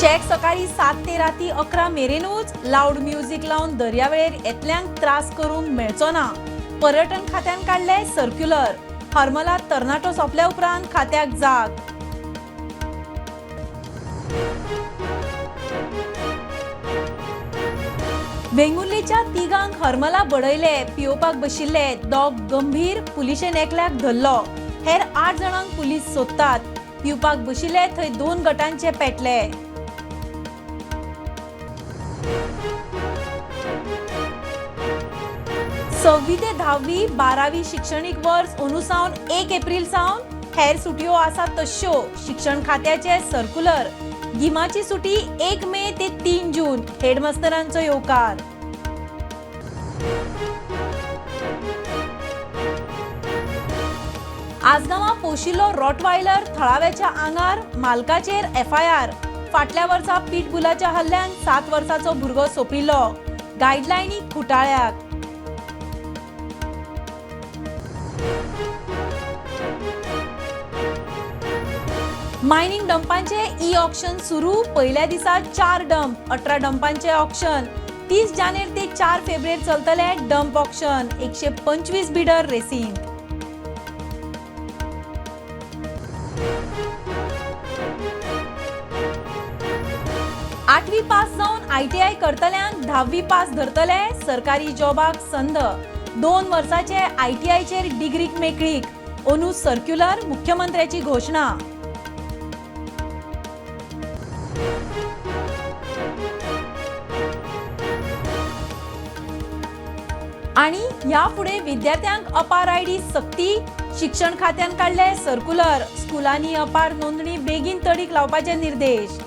Check सकाळी 7 ते राती 11 मेरेनूच लाऊड म्युझिक लावन दर्यावेळेर येतल्यांक त्रास करूंक मेळचो ना. पर्यटन खात्यान काढले सर्क्युलर. हरमलात तरणाटो सोंपल्या उपरांत खात्याक जाग. वेंगुर्लेच्या तिगांक हरमला बडयले. पियोवपाक बशिल्ले दोग गंभीर. पुलिशेन एकल्याक धरलो. हेर 8 जाणांक पुलीस सोदतात. पिवपाक बशिल्ले थंय 2 गटांचे पेटले. सव्वी ते 10वी 12वी शिक्षणीक वर्स अंदू सावन 1 एप्रिल सावन हेर सुटयो आसा तश्यो. शिक्षण खात्याचे सर्क्युलर. गिमाची सुटी 1 मे ते 3 जून. हेडमास्टरांचो येवकार. आसगांवां पोशिल्लो रॉटवायलर थळाव्याच्या आंगार. मालकाचेर FIR. फाटल्या वर्सा पिटबुलाच्या हल्ल्यान 7 वर्साचो भुरगो सोंपिल्लो. गायडलायनी खुटाळ्याक. मायनिंग डंपांचे ऑक्शन सुरू. पहिल्या दिसा 4 डंप. 18 डंपांचे ऑक्शन. 30 जानेर ते 4 फेब्रुवार चलतले डंप ऑक्शन. 125 बिडर रेसींग. 8वी पास जावन ITI करतल्यांक 10वी पास धरतले. सरकारी जॉबाक संद. 2 वर्साचे ITIचेर डिग्रीक मेकळीक. अंदू सर्क्युलर. मुख्यमंत्र्याची घोषणा. आणि ह्या फुडें विद्यार्थ्यांक अपार ID सक्ती. शिक्षण खात्यान काढले सर्क्युलर. स्कुलांनी अपार नोंदणी बेगीन तडीक लावपाचे निर्देश.